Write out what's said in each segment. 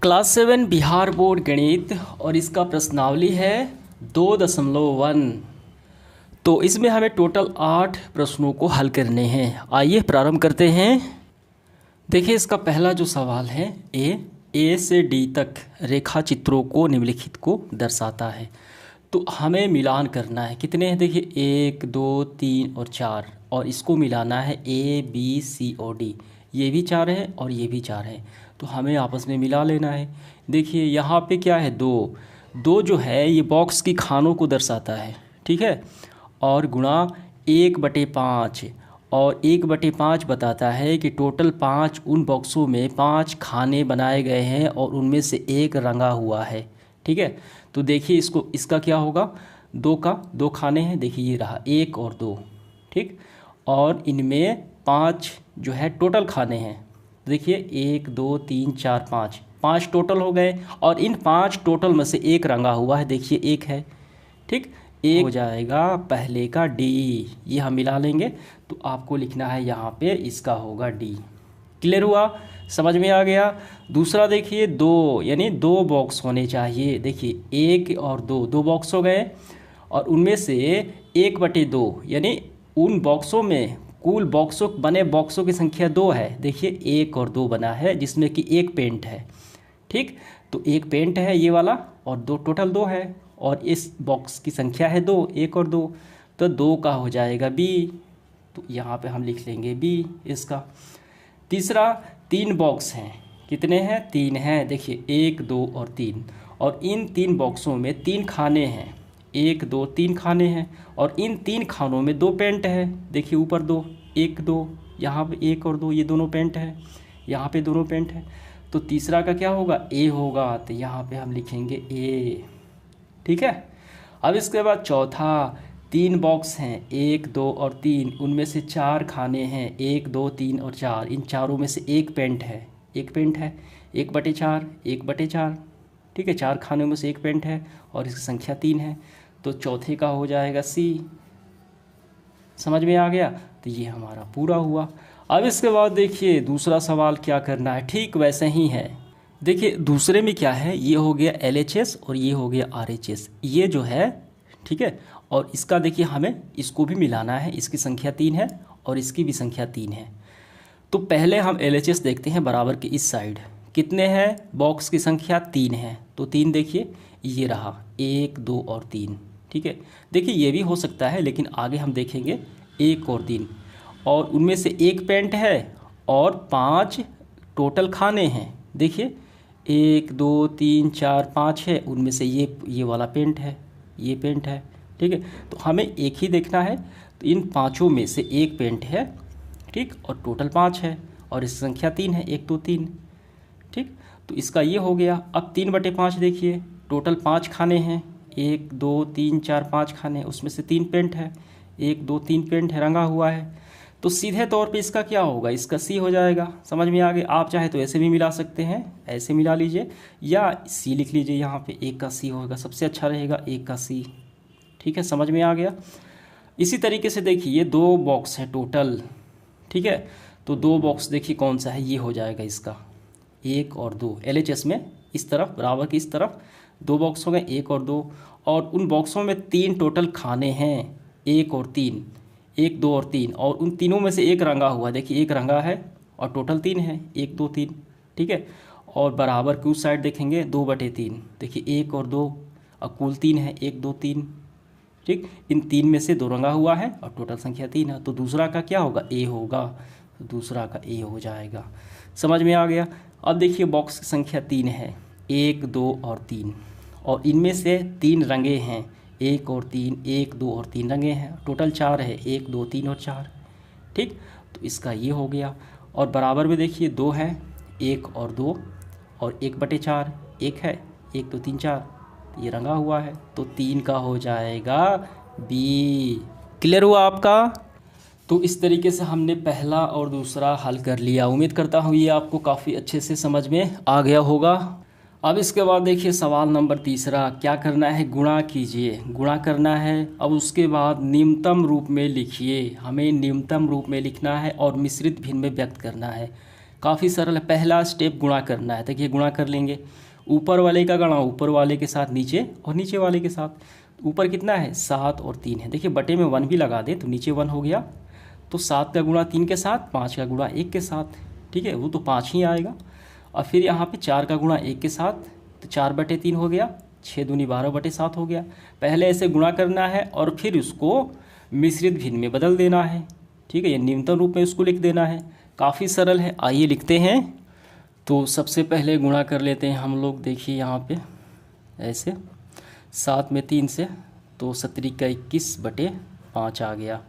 Class 7 Bihar board गणित और इसका प्रश्नावली है 2.1। तो इसमें हमें टोटल 8 प्रश्नों को हल करने हैं। आइए प्रारंभ करते हैं। देखिए इसका पहला जो सवाल है ए से डी तक रेखा चित्रों को निम्नलिखित को दर्शाता है। तो हमें मिलान करना है। कितने हैं देखिए 1 2 3 और 4 और इसको मिलाना है ए बी सी और डी। ये भी 4 है और ये भी 4 है तो हमें आपस में मिला लेना है। देखिए यहाँ पे क्या है 2 जो है ये बॉक्स की खानों को दर्शाता है, ठीक है। और गुणा 1/5 और 1/5 बताता है कि टोटल 5 उन बॉक्सों में 5 खाने बनाए गए हैं और उनमें से एक रंगा हुआ है, ठीक है। तो देखिए इसका क्या होगा 2 खाने हैं। देखिए ये रहा 1 और 2, ठीक। और इनमें 5 जो है टोटल खाने हैं। देखिए 1 2 3 4 5 टोटल हो गए और इन 5 टोटल में से एक रंगा हुआ है। देखिए एक है, ठीक। एक हो जाएगा पहले का डी, ये हम मिला लेंगे तो आपको लिखना है यहाँ पे इसका होगा डी। क्लियर हुआ, समझ में आ गया। दूसरा देखिए 2 यानी 2 बॉक्स होने चाहिए। देखिए 1 और 2 बॉक्स हो गए और उनमें से 1/2 यानी उन बॉक्सों में कुल बॉक्सों की संख्या 2 है। देखिए 1 और 2 बना है जिसमें कि एक पेंट है, ठीक। तो एक पेंट है ये वाला और 2 टोटल 2 है और इस बॉक्स की संख्या है 2, 1 और 2, तो 2 का हो जाएगा बी। तो यहाँ पे हम लिख लेंगे बी इसका। तीसरा 3 बॉक्स हैं। कितने हैं 3 हैं। देखिए 1 2 और 3 और इन 3 बॉक्सों में 3 खाने हैं। 1 2 3 खाने हैं और इन 3 खानों में 2 पेंट है। देखिए ऊपर 2 1 2, यहाँ पे 1 और 2 ये दोनों पेंट है, यहाँ पे दोनों पेंट है। तो तीसरा का क्या होगा ए होगा, तो यहाँ पे हम लिखेंगे ए, ठीक है। अब इसके बाद चौथा 3 बॉक्स हैं 1 2 और 3, उनमें से 4 खाने हैं 1 2 3 और 4, इन चारों में से एक पेंट है 1/4 1/4, ठीक है। 4 खानों में से एक पेंट है और इसकी संख्या 3 है तो चौथे का हो जाएगा सी। समझ में आ गया, तो ये हमारा पूरा हुआ। अब इसके बाद देखिए दूसरा सवाल क्या करना है, ठीक वैसे ही है। देखिए दूसरे में क्या है, ये हो गया LHS और ये हो गया RHS, ये जो है, ठीक है। और इसका देखिए हमें इसको भी मिलाना है, इसकी संख्या 3 है और इसकी भी संख्या 3 है। तो पहले हम LHS देखते हैं बराबर के इस साइड। कितने हैं बॉक्स की संख्या 3 है तो 3 देखिए ये रहा 1 2 और 3, ठीक है। देखिए ये भी हो सकता है लेकिन आगे हम देखेंगे 1 और 3 और उनमें से एक पेंट है और 5 टोटल खाने हैं। देखिए 1 2 3 4 5 है, उनमें से ये वाला पेंट है, ये पेंट है, ठीक है। तो हमें एक ही देखना है तो इन 5 में से एक पेंट है, ठीक। और टोटल 5 है और इस संख्या 3 है 1 2 3, ठीक। तो इसका ये हो गया। अब 3/5 देखिए टोटल 5 खाने हैं 1 2 3 4 5 खाने, उसमें से 3 पेंट है 1 2 3 पेंट है, रंगा हुआ है। तो सीधे तौर पे इसका क्या होगा, इसका सी हो जाएगा। समझ में आ गया। आप चाहे तो ऐसे भी मिला सकते हैं, ऐसे मिला लीजिए या सी लिख लीजिए। यहाँ पे 1 का सी होगा, सबसे अच्छा रहेगा 1 का सी, ठीक है। समझ में आ गया। इसी तरीके से देखिए ये 2 बॉक्स है टोटल, ठीक है। तो 2 बॉक्स देखिए कौन सा है, ये हो जाएगा इसका 1 और 2। LHS में इस तरफ बराबर की इस तरफ 2 बॉक्स हो गए 1 और 2 और उन बॉक्सों में 3 टोटल खाने हैं 1 और 3, 1 2 और 3 और उन तीनों में से एक रंगा हुआ। देखिए एक रंगा है और टोटल 3 है 1 2 3, ठीक है। और बराबर की उस साइड देखेंगे 2/3, देखिए 1 और 2 और कुल 3 है 1 2 3, ठीक। इन 3 में से 2 रंगा हुआ है और टोटल संख्या 3 है तो दूसरा का क्या होगा ए होगा, तो दूसरा का ए हो जाएगा। समझ में आ गया। अब देखिए बॉक्स की संख्या 3 है 1 2 और 3 और इनमें से 3 रंगे हैं 1 और 3, 1 2 और 3 रंगे हैं, टोटल 4 है 1 2 3 और 4, ठीक। तो इसका ये हो गया। और बराबर में देखिए 2 है 1 और 2 और 1/4 1 है 1 2 3 4, ये रंगा हुआ है तो 3 का हो जाएगा बी। क्लियर हुआ आपका। तो इस तरीके से हमने पहला और दूसरा हल कर लिया। उम्मीद करता हूँ ये आपको काफ़ी अच्छे से समझ में आ गया होगा। अब इसके बाद देखिए सवाल नंबर तीसरा, क्या करना है, गुणा कीजिए। गुणा करना है। अब उसके बाद निम्नतम रूप में लिखिए, हमें निम्नतम रूप में लिखना है और मिश्रित भिन्न में व्यक्त करना है। काफ़ी सरल है। पहला स्टेप गुणा करना है, देखिए गुणा कर लेंगे। ऊपर वाले का गणा ऊपर वाले के साथ नीचे, और नीचे वाले के साथ। ऊपर कितना है 7 और 3 है, देखिए बटे में 1 भी लगा दें तो नीचे 1 हो गया। तो 7 का गुणा 3 के साथ, 5 का गुणा 1 के साथ, ठीक है, वो तो 5 ही आएगा। और फिर यहाँ पे 4 का गुणा 1 के साथ, तो 4/3 हो गया। 6 दूनी 12/7 हो गया। पहले ऐसे गुणा करना है और फिर उसको मिश्रित भिन्न में बदल देना है, ठीक है, ये न्यूनतम रूप में उसको लिख देना है। काफ़ी सरल है, आइए लिखते हैं। तो सबसे पहले गुणा कर लेते हैं हम लोग, देखिए यहाँ पे ऐसे 7 में 3 से, तो 17 का 21/5 आ गया।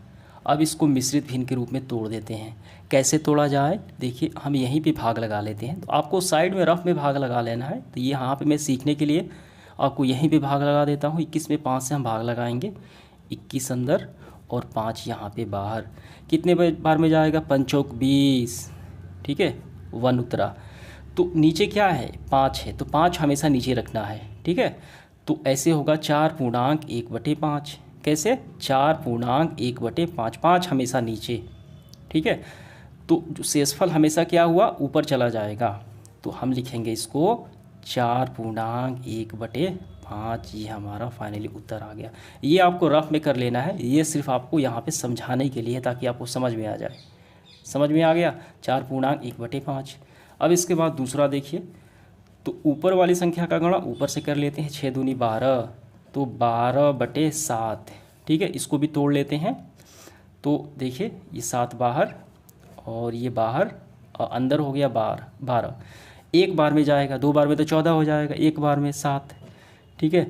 अब इसको मिश्रित भिन्न के रूप में तोड़ देते हैं। कैसे तोड़ा जाए, देखिए हम यहीं पे भाग लगा लेते हैं। तो आपको साइड में रफ में भाग लगा लेना है। तो ये यहाँ पे मैं सीखने के लिए आपको यहीं पे भाग लगा देता हूँ। 21 में 5 से हम भाग लगाएंगे, 21 अंदर और 5 यहाँ पे बाहर। कितने बार में जाएगा, 5 चौक 20, ठीक है, 1 उतरा। तो नीचे क्या है 5 है, तो 5 हमेशा नीचे रखना है, ठीक है। तो ऐसे होगा 4.1/5। कैसे, 4.1/5, 5 हमेशा नीचे, ठीक है। तो जो शेषफल हमेशा क्या हुआ, ऊपर चला जाएगा। तो हम लिखेंगे इसको 4.1/5, ये हमारा फाइनली उत्तर आ गया। ये आपको रफ में कर लेना है, ये सिर्फ आपको यहाँ पे समझाने के लिए, ताकि आपको समझ में आ जाए। समझ में आ गया, 4.1/5। अब इसके बाद दूसरा देखिए, तो ऊपर वाली संख्या का गणा ऊपर से कर लेते हैं। 6 दूनी 12, तो 12/7, ठीक है। इसको भी तोड़ लेते हैं। तो देखिए ये 7 बाहर और ये बाहर और अंदर हो गया 12। एक बार में जाएगा, 2 बार में तो 14 हो जाएगा, एक बार में 7, ठीक है।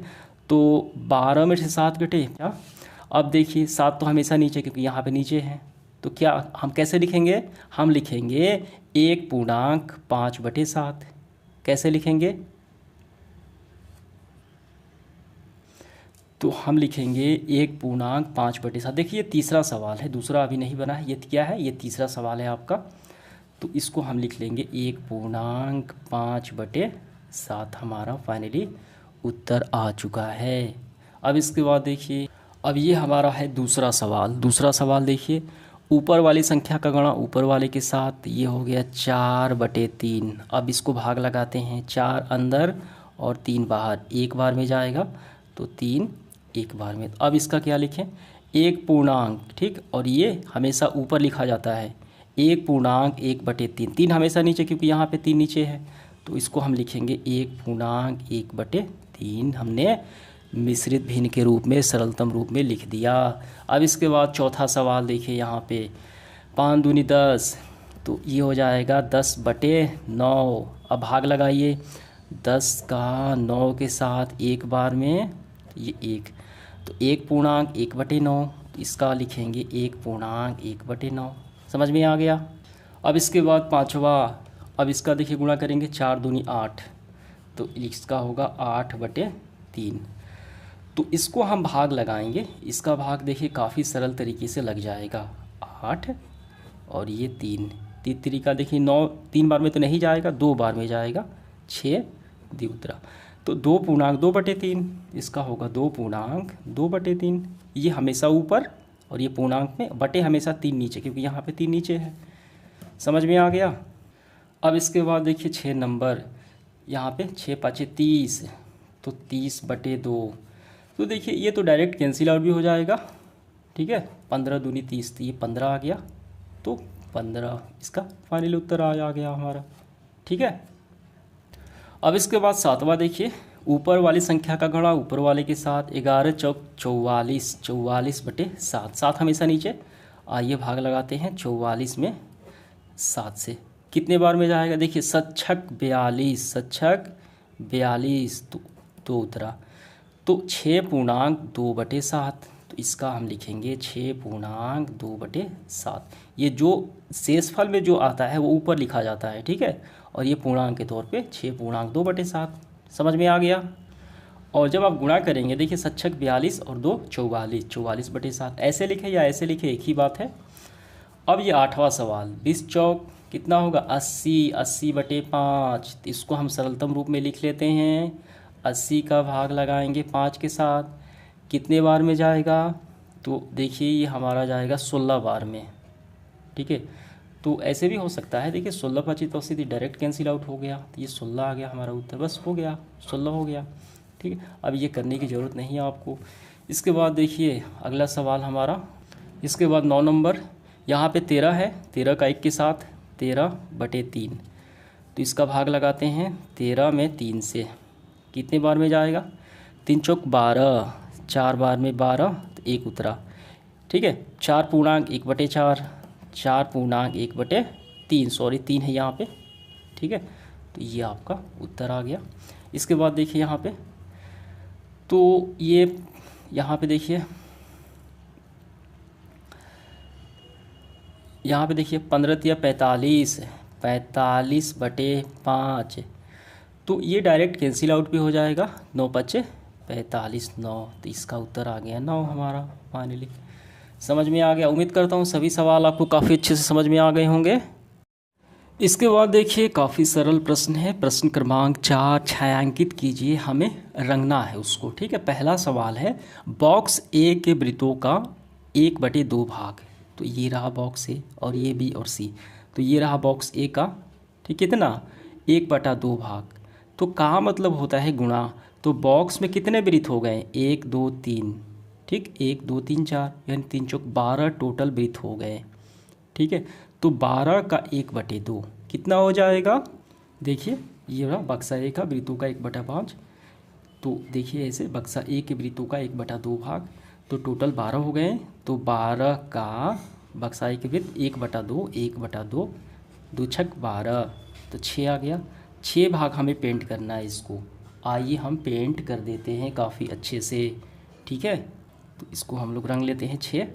तो 12 में से 7 घटे क्या। अब देखिए 7 तो हमेशा नीचे, क्योंकि यहाँ पे नीचे है। तो क्या हम कैसे लिखेंगे, हम लिखेंगे 1.5/7। कैसे लिखेंगे, तो हम लिखेंगे 1.5/7। देखिए तीसरा सवाल है, दूसरा अभी नहीं बना है। ये क्या है, ये तीसरा सवाल है आपका। तो इसको हम लिख लेंगे 1.5/7, हमारा फाइनली उत्तर आ चुका है। अब इसके बाद देखिए, अब ये हमारा है दूसरा सवाल। दूसरा सवाल देखिए, ऊपर वाली संख्या का गणा ऊपर वाले के साथ, ये हो गया 4/3। अब इसको भाग लगाते हैं, 4 अंदर और 3 बाहर। एक बार में जाएगा तो 3 एक बार में। अब इसका क्या लिखें, 1 पूर्णांक, ठीक, और ये हमेशा ऊपर लिखा जाता है 1.1/3। 3 हमेशा नीचे, क्योंकि यहाँ पे 3 नीचे है। तो इसको हम लिखेंगे 1.1/3। हमने मिश्रित भिन्न के रूप में, सरलतम रूप में लिख दिया। अब इसके बाद चौथा सवाल देखिए, यहाँ पे 5 दूनी 10, तो ये हो जाएगा 10/9। अब भाग लगाइए, 10 का 9 के साथ एक बार में, ये 1, तो 1.1/9, इसका लिखेंगे 1.1/9। समझ में आ गया। अब इसके बाद पांचवा, अब इसका देखिए गुणा करेंगे, 4 दूनी 8, तो इसका होगा 8/3। तो इसको हम भाग लगाएंगे। इसका भाग देखिए काफ़ी सरल तरीके से लग जाएगा, 8 और ये 3, 3 तरीका देखिए 9, 3 बार में तो नहीं जाएगा, 2 बार में जाएगा, 6 द्विउतरा। तो 2.2/3, इसका होगा 2.2/3। ये हमेशा ऊपर और ये पूर्णांक में, बटे हमेशा 3 नीचे, क्योंकि यहाँ पे 3 नीचे है। समझ में आ गया। अब इसके बाद देखिए 6 नंबर, यहाँ पे 6 5 30, तो 30/2। तो देखिए ये तो डायरेक्ट कैंसिल आउट भी हो जाएगा, ठीक है। 15 दूनी 30, तो ये 15 आ गया, तो 15 इसका फाइनल उत्तर आ गया हमारा, ठीक है। अब इसके बाद सातवां देखिए, ऊपर वाली संख्या का गणा ऊपर वाले के साथ, 11 चौक 44, 44/7। 7 हमेशा नीचे, आइए भाग लगाते हैं 44 में 7 से। कितने बार में जाएगा, देखिए 7×6 42, 7×6 42, तो उतरा। तो 6.2/7, तो इसका हम लिखेंगे 6.2/7। ये जो शेषफल में जो आता है वो ऊपर लिखा जाता है, ठीक है, और ये पूर्णांक के तौर पे 6.2/7। समझ में आ गया। और जब आप गुणा करेंगे, देखिए 7×6 42 और 2 44, 44/7। ऐसे लिखे या ऐसे लिखे एक ही बात है। अब ये 8वां सवाल, 20 चौक कितना होगा, 80, 80/5। तो इसको हम सरलतम रूप में लिख लेते हैं, 80 का भाग लगाएंगे 5 के साथ, कितने बार में जाएगा, तो देखिए ये हमारा जाएगा 16 बार में, ठीक है। तो ऐसे भी हो सकता है। देखिए 16 25 तो सीधी डायरेक्ट कैंसिल आउट हो गया, तो ये 16 आ गया हमारा उत्तर, बस हो गया 16 हो गया। ठीक है, अब ये करने की ज़रूरत नहीं है आपको। इसके बाद देखिए अगला सवाल हमारा, इसके बाद 9 नंबर, यहाँ पे 13 है, 13 का 1 के साथ 13/3, तो इसका भाग लगाते हैं 13 में 3 से, कितने बार में जाएगा, 3 चौक 12, 4 बार में 12, तो 1 उतरा। ठीक है, 4.1/4, 4.1/3, सॉरी 3 है यहाँ पे। ठीक है, तो ये आपका उत्तर आ गया। इसके बाद देखिए यहाँ पे, तो ये यहाँ पे देखिए, यहाँ पे देखिए 15 या 45, 45/5, तो ये डायरेक्ट कैंसिल आउट भी हो जाएगा, 9 5 45, 9, तो इसका उत्तर आ गया 9 हमारा फाइनली। समझ में आ गया। उम्मीद करता हूँ सभी सवाल आपको काफ़ी अच्छे से समझ में आ गए होंगे। इसके बाद देखिए काफ़ी सरल प्रश्न है, प्रश्न क्रमांक 4, छायांकित कीजिए, हमें रंगना है उसको। ठीक है, पहला सवाल है, बॉक्स ए के वृत्तों का 1/2 भाग, तो ये रहा बॉक्स ए और ये बी और सी, तो ये रहा बॉक्स ए का, ठीक, कितना 1/2 भाग, तो का मतलब होता है गुणा, तो बॉक्स में कितने वृत्त हो गए, 1 2 3, ठीक, 1 2 3 4, यानी 3 चौक 12 टोटल वृत्त हो गए। ठीक है, तो 12 का 1/2 कितना हो जाएगा, देखिए ये रहा बक्सा ए का वृत्तों का 1/5, तो देखिए ऐसे बक्सा ए के वृत्तों का 1/2 भाग, तो टोटल 12 हो गए, तो 12 का बक्सा ए के वृत्त 1/2, 1/2, 2 छक 12, तो 6 आ गया। 6 भाग हमें पेंट करना है इसको, आइए हम पेंट कर देते हैं काफ़ी अच्छे से। ठीक है, तो इसको हम लोग रंग लेते हैं 6,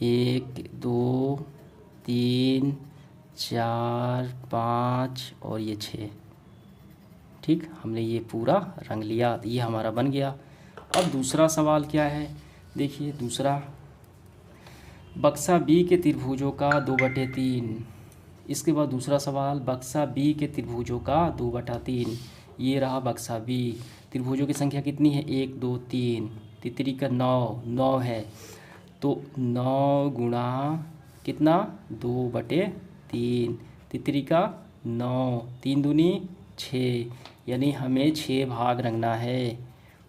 1 2 3 4 5 और ये 6। ठीक, हमने ये पूरा रंग लिया, ये हमारा बन गया। अब दूसरा सवाल क्या है, देखिए दूसरा, बक्सा बी के त्रिभुजों का 2/3, इसके बाद दूसरा सवाल, बक्सा बी के त्रिभुजों का 2/3, ये रहा बक्सा बी, त्रिभुजों की संख्या कितनी है, 1 2 3, तितरी का 9 है, तो 9 गुणा कितना, 2/3, तितरी का 9, 3 दूनी 6, यानी हमें 6 भाग रंगना है।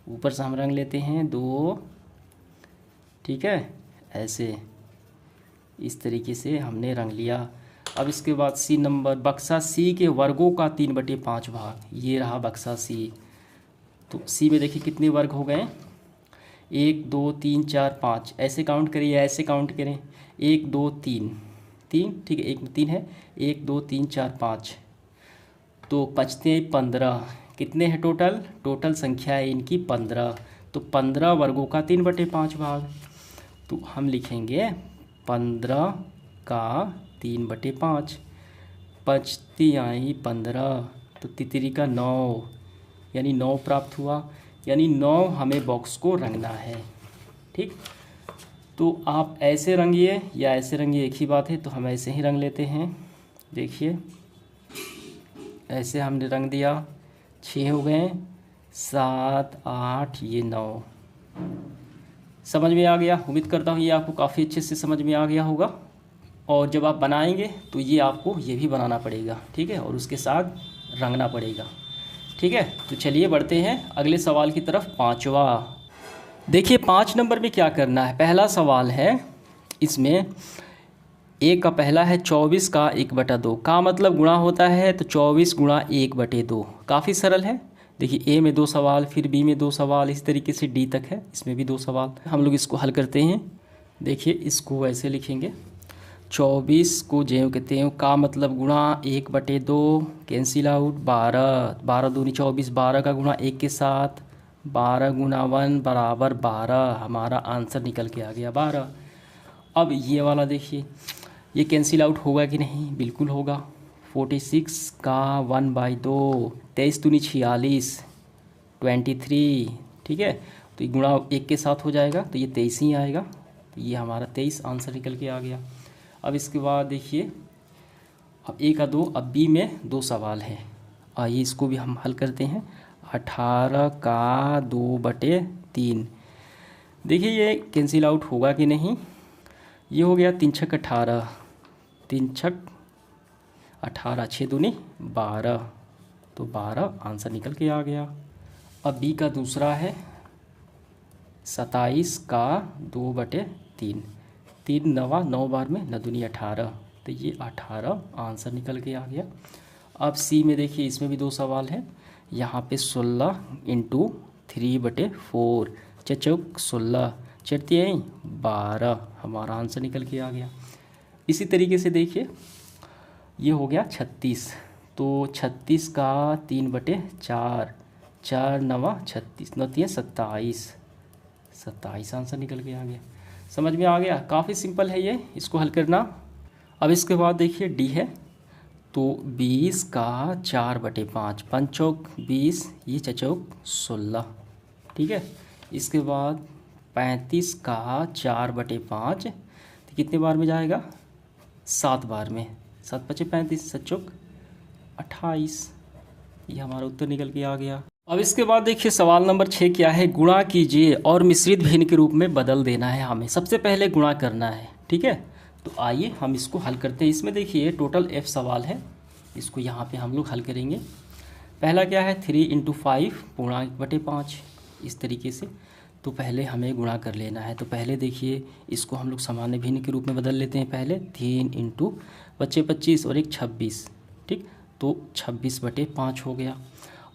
ऊपर से हम रंग लेते हैं 2, ठीक है, ऐसे इस तरीके से हमने रंग लिया। अब इसके बाद सी नंबर, बक्सा सी के वर्गों का 3/5 भाग, ये रहा बक्सा सी, तो सी में देखिए कितने वर्ग हो गए, 1 2 3 4 5, ऐसे काउंट करिए, ऐसे काउंट करें, 1 2 3 3, ठीक है, 1 में 3 है, 1 2 3 4 5, तो बचते 15, कितने हैं टोटल, टोटल संख्या है इनकी 15, तो 15 वर्गों का 3/5 भाग, तो हम लिखेंगे 15 का 3/5, बचती आई 15, तो तितरी का 9, यानी 9 प्राप्त हुआ, यानी 9 हमें बॉक्स को रंगना है। ठीक, तो आप ऐसे रंगिए या ऐसे रंगिए, एक ही बात है, तो हम ऐसे ही रंग लेते हैं। देखिए ऐसे हमने रंग दिया, 6 हो गए, 7 8, ये 9, समझ में आ गया। उम्मीद करता हूँ ये आपको काफ़ी अच्छे से समझ में आ गया होगा, और जब आप बनाएंगे तो ये आपको ये भी बनाना पड़ेगा, ठीक है, और उसके साथ रंगना पड़ेगा। ठीक है, तो चलिए बढ़ते हैं अगले सवाल की तरफ, 5वां। देखिए 5 नंबर में क्या करना है, पहला सवाल है, इसमें ए का पहला है 24 का 1/2, का मतलब गुणा होता है, तो 24 गुणा 1/2, काफ़ी सरल है। देखिए ए में 2 सवाल, फिर बी में 2 सवाल, इस तरीके से डी तक है, इसमें भी 2 सवाल, हम लोग इसको हल करते हैं। देखिए इसको ऐसे लिखेंगे, 24 को ज्यों के त्यों, का मतलब गुणा 1/2, कैंसिल आउट, 12 12 दूनी 24, 12 का गुणा 1 के साथ, 12 गुणा 1 बराबर 12, हमारा आंसर निकल के आ गया 12। अब ये वाला देखिए, ये कैंसिल आउट होगा कि नहीं, बिल्कुल होगा, 46 का 1/2, 23 दूनी 46, 23, ठीक है, तो ये गुणा 1 के साथ हो जाएगा, तो ये 23 ही आएगा, तो ये हमारा 23 आंसर निकल के आ गया। अब इसके बाद देखिए, अब ए का 2, अब बी में 2 सवाल है, आइए इसको भी हम हल करते हैं। 18 का 2/3, देखिए ये कैंसिल आउट होगा कि नहीं, ये हो गया 3 छक 18, 3 छक 18, 6 दूनी 12, तो 12 आंसर निकल के आ गया। अब बी का दूसरा है 27 का 2/3, 3 नवा 9 बार में 9 दूनी 18, तो ये 18 आंसर निकल के आ गया। अब सी में देखिए, इसमें भी 2 सवाल हैं। यहाँ पे 16 × 3/4, चौक 16, चरती 12, हमारा आंसर निकल के आ गया। इसी तरीके से देखिए, ये हो गया 36, तो 36 का 3/4, 4 नवा 36, 9 3 27, 27 आंसर निकल के आ गया। समझ में आ गया? काफ़ी सिंपल है ये, इसको हल करना। अब इसके बाद देखिए डी है, तो 20 का 4/5, 5 चौक 20, ये चौक 16, ठीक है। इसके बाद 35 का 4/5, तो कितने बार में जाएगा? 7 बार में, 7 5 35, 7 चौक 28, ये हमारा उत्तर निकल के आ गया। अब इसके बाद देखिए सवाल नंबर 6 क्या है, गुणा कीजिए और मिश्रित भिन्न के रूप में बदल देना है हमें। सबसे पहले गुणा करना है, ठीक है। तो आइए हम इसको हल करते हैं। इसमें देखिए टोटल F सवाल है, इसको यहाँ पे हम लोग हल करेंगे। पहला क्या है, 3 × 5 पूर्णांक बटे 5, इस तरीके से। तो पहले हमें गुणा कर लेना है। तो पहले देखिए इसको हम लोग सामान्य भिन्न के रूप में बदल लेते हैं। पहले 3 × 25 25 और 1 26, ठीक, तो 26/5 हो गया।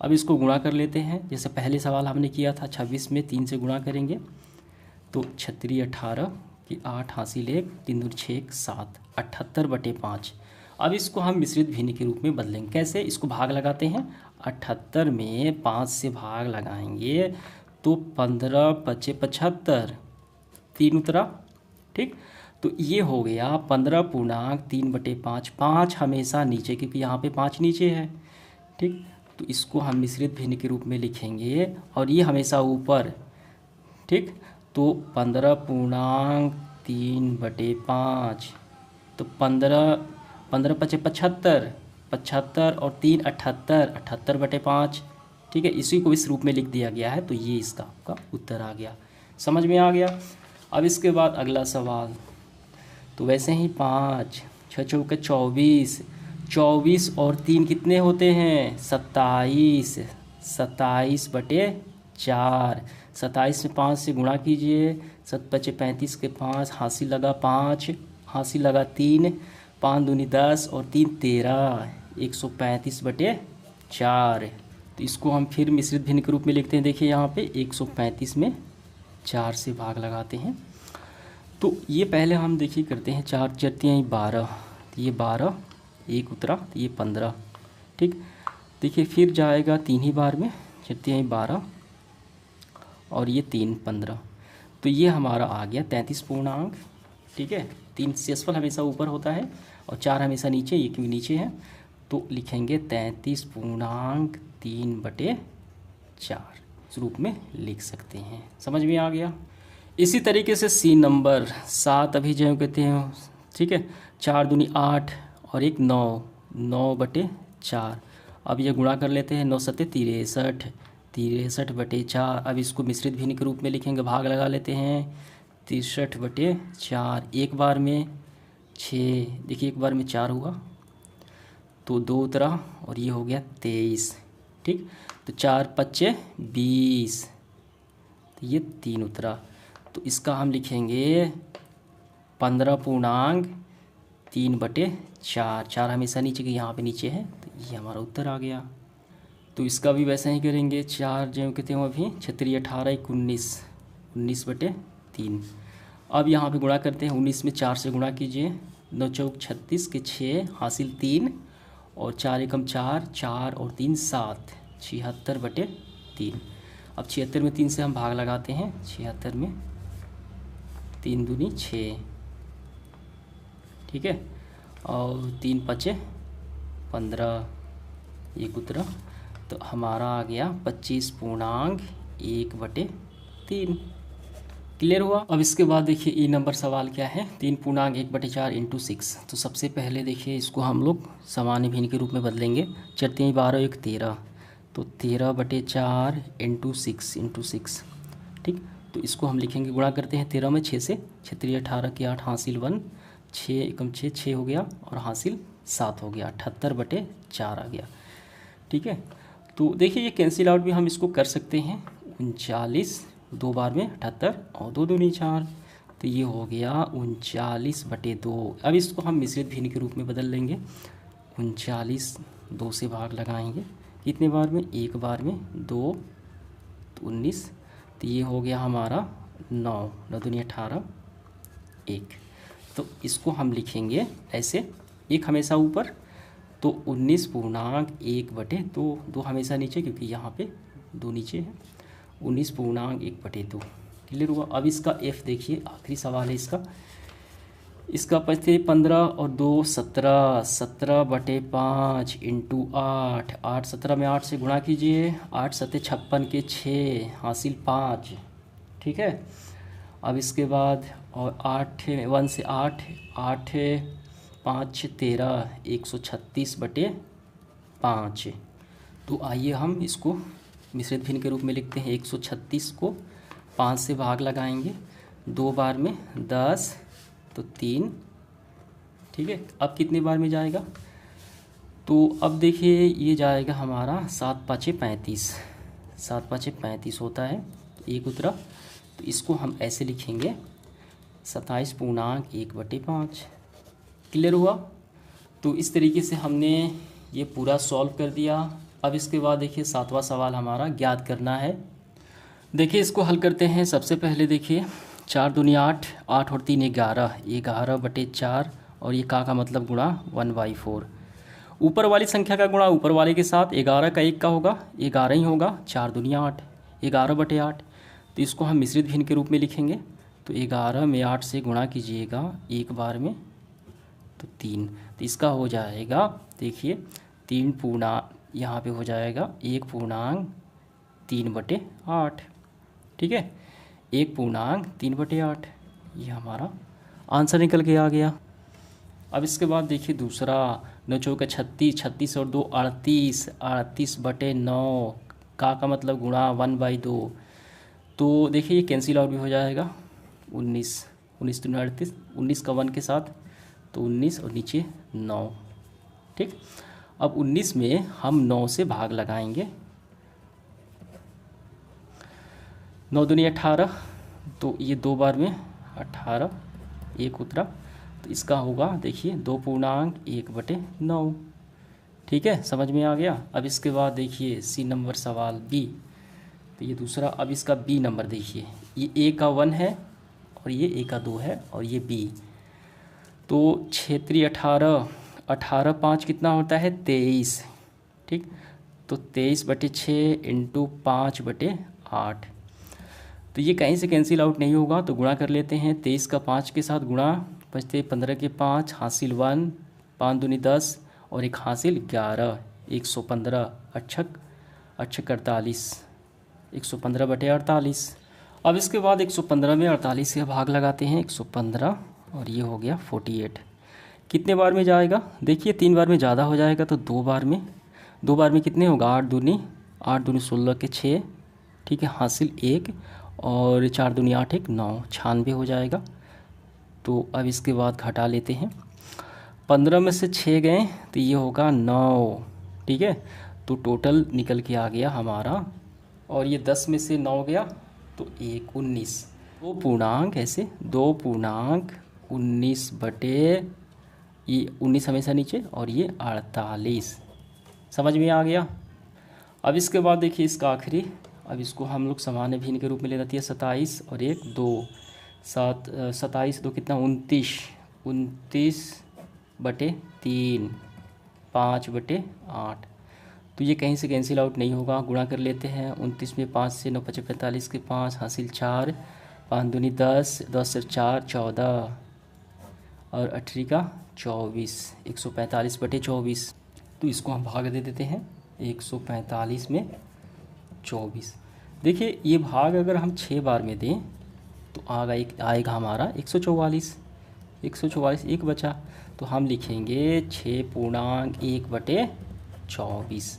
अब इसको गुणा कर लेते हैं, जैसे पहले सवाल हमने किया था। 26 में 3 से गुणा करेंगे तो 36 18 की 8 हासिल 1, 3 दूनी 6 7, 78/5। अब इसको हम मिश्रित भिन्न के रूप में बदलेंगे। कैसे? इसको भाग लगाते हैं। 78 में 5 से भाग लगाएंगे तो 15 5 75, 3 उतरा, ठीक। तो ये हो गया 15/3/5। 5 हमेशा नीचे, क्योंकि यहाँ पे 5 नीचे है, ठीक। तो इसको हम मिश्रित भिन्न के रूप में लिखेंगे और ये हमेशा ऊपर, ठीक। तो 15/3/5, तो 15 5 75, 75 और 3 78, 78/5, ठीक है। इसी को इस रूप में लिख दिया गया है, तो ये इसका आपका उत्तर आ गया। समझ में आ गया? अब इसके बाद अगला सवाल, तो वैसे ही 5 6 चौके 24, 24 और 3 कितने होते हैं? 27, 27/4, 27 में 5 से गुणा कीजिए, 7 5 35 के 5, हासिल लगा 5, हासिल लगा 3, 5 दूनी 10 और 3 13, 135/4। तो इसको हम फिर मिश्रित भिन्न के रूप में लिखते हैं। देखिए यहाँ पे 135 में 4 से भाग लगाते हैं। तो ये पहले हम देखिए करते हैं, 4 चरती हैं 12, तो ये 12, 1 उतरा, तो ये 15, ठीक। देखिए फिर जाएगा 3 ही बार में, चरती हैं 12 और ये 3 15, तो ये हमारा आ गया 33 पूर्णांक, ठीक है। 3 शेषफल हमेशा ऊपर होता है और 4 हमेशा नीचे, ये क्योंकि नीचे है, तो लिखेंगे 33/3/4 इस रूप में लिख सकते हैं। समझ में आ गया? इसी तरीके से सी नंबर 7 अभी जो कहते हैं, ठीक है। 4 दूनी 8 और 1 9, 9/4। अब ये गुणा कर लेते हैं, 9 7 63, 63/4। अब इसको मिश्रित भिन्न के रूप में लिखेंगे, भाग लगा लेते हैं, 63/4। एक बार में 6, देखिए एक बार में 4 हुआ तो 2 उतरा और ये हो गया 23, ठीक। तो 4 5 20, तो ये 3 उतरा। तो इसका हम लिखेंगे 15/3/4। 4 हमेशा नीचे के, यहाँ पे नीचे है, तो ये हमारा उत्तर आ गया। तो इसका भी वैसे ही करेंगे। 4 जो कहते हैं अभी 36 18 19, 19/3। अब यहाँ पे गुणा करते हैं, 19 में 4 से गुणा कीजिए, 9 चौक 36 के 6, हासिल 3 और 4 एकम 4, 4 और 3 7, 76/3। अब 76 में 3 से हम भाग लगाते हैं, 76 में 3 दूनी 6, ठीक है, और 3 5 15, 1 उतरा, तो हमारा आ गया 25/1/3। क्लियर हुआ? अब इसके बाद देखिए ई नंबर सवाल क्या है, 3/1/4 × 6। तो सबसे पहले देखिए इसको हम लोग सामान्य भिन्न के रूप में बदलेंगे। 4 12 1 13, तो 13/4 × 6, ठीक। तो इसको हम लिखेंगे, गुणा करते हैं 13 में 6 से, 36 18 की 8 हासिल 1, 6 एकम 6 6 हो गया और हासिल 7 हो गया, 78/4 आ गया। ठीक है, तो देखिए ये कैंसिल आउट भी हम इसको कर सकते हैं। 39 2 बार में 78 और 2 दूनी 4, तो ये हो गया 39/2। अब इसको हम मिश्रित भिन्न के रूप में बदल लेंगे। 39 2 से भाग लगाएंगे, कितने बार में? एक बार में, 2 तो 19, तो ये हो गया हमारा 9 9 दूनी 18 1। तो इसको हम लिखेंगे ऐसे, एक हमेशा ऊपर, तो 19.1/2, 2 हमेशा नीचे क्योंकि यहाँ पे 2 नीचे है। 19.1/2 क्लियर हुआ। अब इसका एफ देखिए, आखिरी सवाल है इसका 15 और 2 17, 17/5 इंटू 8, 8 17 में 8 से गुणा कीजिए, 8 7 56 के 6 हासिल 5। ठीक है, अब इसके बाद और 8 1 से 8 8 5 13, 136/5। तो आइए हम इसको मिश्रित भिन्न के रूप में लिखते हैं। 136 को 5 से भाग लगाएंगे, 2 बार में 10 तो 3। ठीक है, अब कितने बार में जाएगा? तो अब देखिए ये जाएगा हमारा 7 5 35, 7 5 35 होता है, एक उतरा। तो इसको हम ऐसे लिखेंगे 27.1/5। क्लियर हुआ। तो इस तरीके से हमने ये पूरा सॉल्व कर दिया। अब इसके बाद देखिए 7वां सवाल हमारा ज्ञात करना है। देखिए इसको हल करते हैं। सबसे पहले देखिए 4 दूनी 8, 8 और 3 11, 11/4 और ये का मतलब गुणा 1/4। ऊपर वाली संख्या का गुणा ऊपर वाले के साथ, 11 का 1 का होगा, 11 ही होगा। 4 दूनी 8, 11/8। तो इसको हम मिश्रित भिन्न के रूप में लिखेंगे। तो 11 में 8 से गुणा कीजिएगा एक बार में, तो 3। तो इसका हो जाएगा देखिए 3 पूर्णांक, यहाँ पे हो जाएगा 1.3/8। ठीक है, 1.3/8, ये हमारा आंसर निकल के आ गया। अब इसके बाद देखिए दूसरा, 9 चौका 36, 36 और 2 38, 38/9 का मतलब गुणा 1/2। तो देखिए ये कैंसिल आउट भी हो जाएगा। 19 19 दूनी 38, 19 का 1 के साथ, तो 19 और नीचे 9। ठीक, अब 19 में हम 9 से भाग लगाएंगे, 9 दूनी 18, तो ये 2 बार में 18, एक उतरा। तो इसका होगा देखिए 2.1/9। ठीक है, समझ में आ गया। अब इसके बाद देखिए सी नंबर सवाल बी। तो ये दूसरा, अब इसका बी नंबर देखिए, ये ए का 1 है और ये ए का 2 है और ये बी। तो 6 18, 18 5 कितना होता है? 23। ठीक, तो 23/6 इंटू 5/8। तो ये कहीं से कैंसिल आउट नहीं होगा, तो गुणा कर लेते हैं। 23 का 5 के साथ गुणा, बचते 15 के 5 हासिल 1, 5 दूनी 10 और एक हासिल 11, 115। अच्छक 48, 115/48। अब इसके बाद 115 में 48 से भाग लगाते हैं, 115 और ये हो गया 48। कितने बार में जाएगा? देखिए 3 बार में ज़्यादा हो जाएगा, तो 2 बार में। 2 बार में कितने होगा? 8 दूनी 16 के 6। ठीक है, हासिल 1 और 4 दूनी 8 1 9, 96 हो जाएगा। तो अब इसके बाद घटा लेते हैं। 15 में से 6 गए तो ये होगा 9। ठीक है, तो टोटल निकल के आ गया हमारा, और ये 10 में से 9 गया तो 1 19। 2 पूर्णांक ऐसे 2.19 बटे, ये 19 हमेशा नीचे, और ये 48। समझ में आ गया। अब इसके बाद देखिए इसका आखिरी, अब इसको हम लोग सामान्य भिन्न के रूप में ले जाती है। 27 और 1 2, 27 2 कितना? 29, 29/3, 5/8। तो ये कहीं से कैंसिल आउट नहीं होगा, गुणा कर लेते हैं। 29 में 5 से 9 5 45 के 5 हासिल 4, 5 दूनी 10, 10 से 4 14 और 18 का 24, 145/24। तो इसको हम भाग दे देते हैं 145 में 24। देखिए ये भाग अगर हम 6 बार में दें तो आएगा हमारा 144। 144 एक बचा, तो हम लिखेंगे 6.1/24।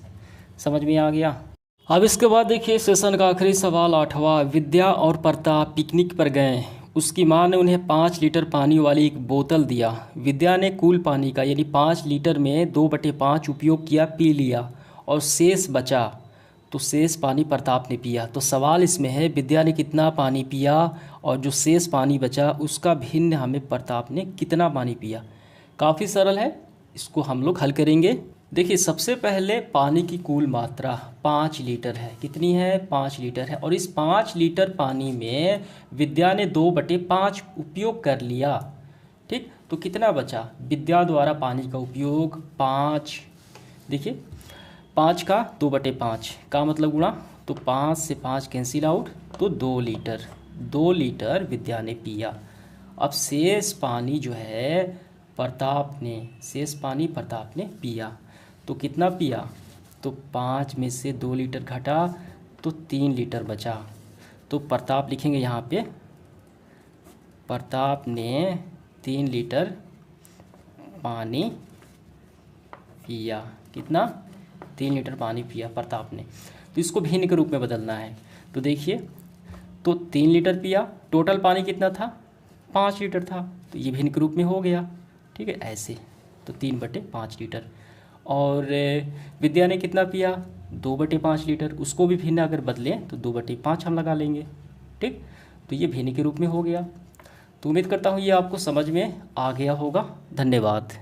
समझ में आ गया। अब इसके बाद देखिए सेशन का आखिरी सवाल 8वां। विद्या और प्रताप पिकनिक पर गए, उसकी माँ ने उन्हें 5 लीटर पानी वाली एक बोतल दिया। विद्या ने कुल पानी का यानी 5 लीटर में 2/5 उपयोग किया, पी लिया और शेष बचा, तो शेष पानी प्रताप ने पिया। तो सवाल इसमें है विद्या ने कितना पानी पिया और जो शेष पानी बचा उसका भिन्न हमें प्रताप ने कितना पानी पिया। काफ़ी सरल है, इसको हम लोग हल करेंगे। देखिए सबसे पहले पानी की कुल मात्रा 5 लीटर है। कितनी है? 5 लीटर है। और इस 5 लीटर पानी में विद्या ने 2/5 उपयोग कर लिया। ठीक, तो कितना बचा? विद्या द्वारा पानी का उपयोग 5, देखिए 5 का 2/5 का मतलब गुणा, तो 5 से 5 कैंसिल आउट, तो 2 लीटर। 2 लीटर विद्या ने पिया। अब शेष पानी जो है शेष पानी प्रताप ने पिया। तो कितना पिया? तो 5 में से 2 लीटर घटा तो 3 लीटर बचा। तो प्रताप लिखेंगे यहाँ पे, प्रताप ने 3 लीटर पानी पिया। कितना? 3 लीटर पानी पिया प्रताप ने। तो इसको भिन्न के रूप में बदलना है। तो देखिए, तो 3 लीटर पिया, टोटल पानी कितना था? 5 लीटर था, तो ये भिन्न के रूप में हो गया। ठीक है, ऐसे तो 3/5 लीटर। और विद्या ने कितना पिया? 2/5 लीटर। उसको भी भिन्न अगर बदलें तो 2/5 हम लगा लेंगे। ठीक, तो ये भिन्न के रूप में हो गया। तो उम्मीद करता हूँ ये आपको समझ में आ गया होगा। धन्यवाद।